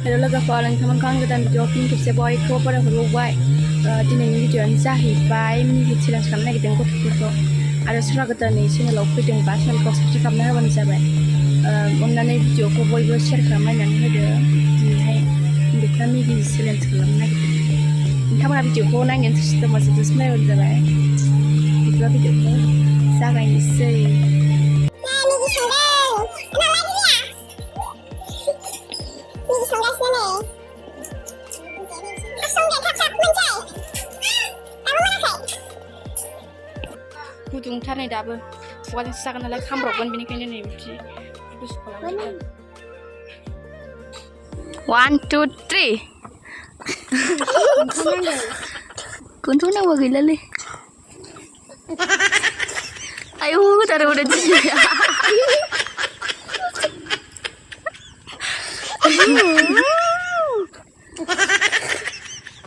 Hello logoफोर नोंथांमोनखौ आं गोदान video फिन खेबसे बयखौबो बरायहरबाय दिनैनि भिडिअआनो जाहैबाय मिनि चेलेन्ज खालामनो नागिरदों गथ'फोरखौ आरो सोरबा गोदानै चेनेलाव फैदोंबा चेनेलखौ साबस्क्राइब खालामना होबानो जाबाय अननानै भिडिअखौ बयबो शेयार खालामनानै होदो दिनैहाय उन्दैफ्रा मिनि चेलेन्ज खालामनो नागिरदों नोंथांमोना भिडिअखौ नायनो इन्टारेस्ट दंबा जोबोद नायबानो जाबाय बिदिबा भिडिअखौ जागायनोसै गुदुंथार नै दाबो खुगाजोंसो जागोन नालाय खामब्रबगोन बेनिखायनो नै बिदि गुसु खालामो 1 2 3 गन्थं नांबा गैलालै आयौ होथारो उdah dia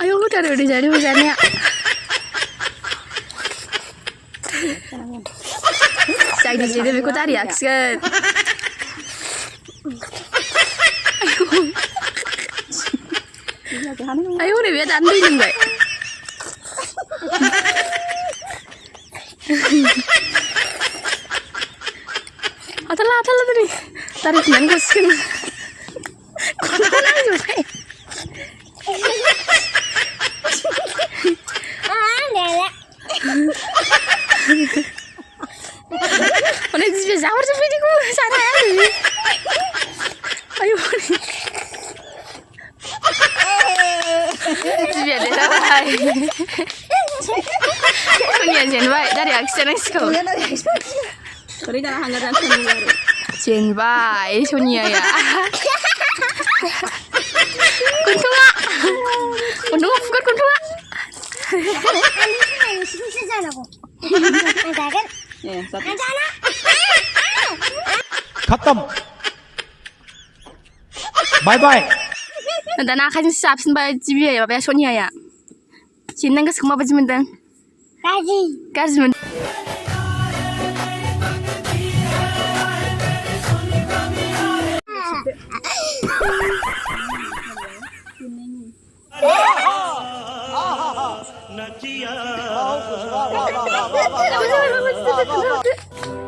ayo hotar udah jadi hujannya saya di sini aku tadi action ayo udah biar tanding nih Atala tadi tarik main kesini kontonan juga Oleh dia jawab sampai di gua sana ya ayo dia deh bye punya Jennai dari action itu sorry dah hanggaran sendiri Jennai Sonia ya kuntunga bukan kuntunga खत्म बाय बाय दाना आखाइजों साबसिनबाय जिबिया माबाया सनियाया जेननाय गोसोखौ माबायदि मोनदों गाज्रि मोनदों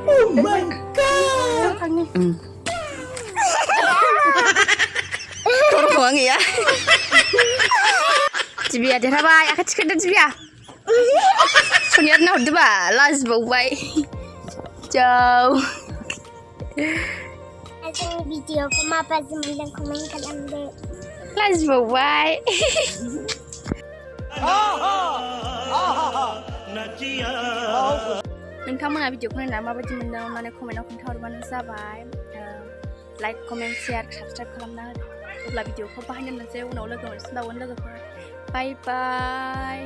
Oh my god. Tolong ya. Jibia derhaबाय आखाइ थिखोदो जिबिया सनियानो हरदोबा लाजिबावबाय जौ भिडिअखौ माबायदि मोनदों कमेन्ट खालामदो लाजिबावबाय नोंथांमोना भिडिअखौ नायनानै माबायदि मोनदों अननानै कमेन्टआव खोन्थाहरबानो जाबाय लाइक कमेन्ट शेयार साबस्क्राइब खालामना होदो अब्ला भिडिअखौ बाहायनो मोनसै उनाव लोगो मोनसिनबावगोन लोगोफोर बाय बाय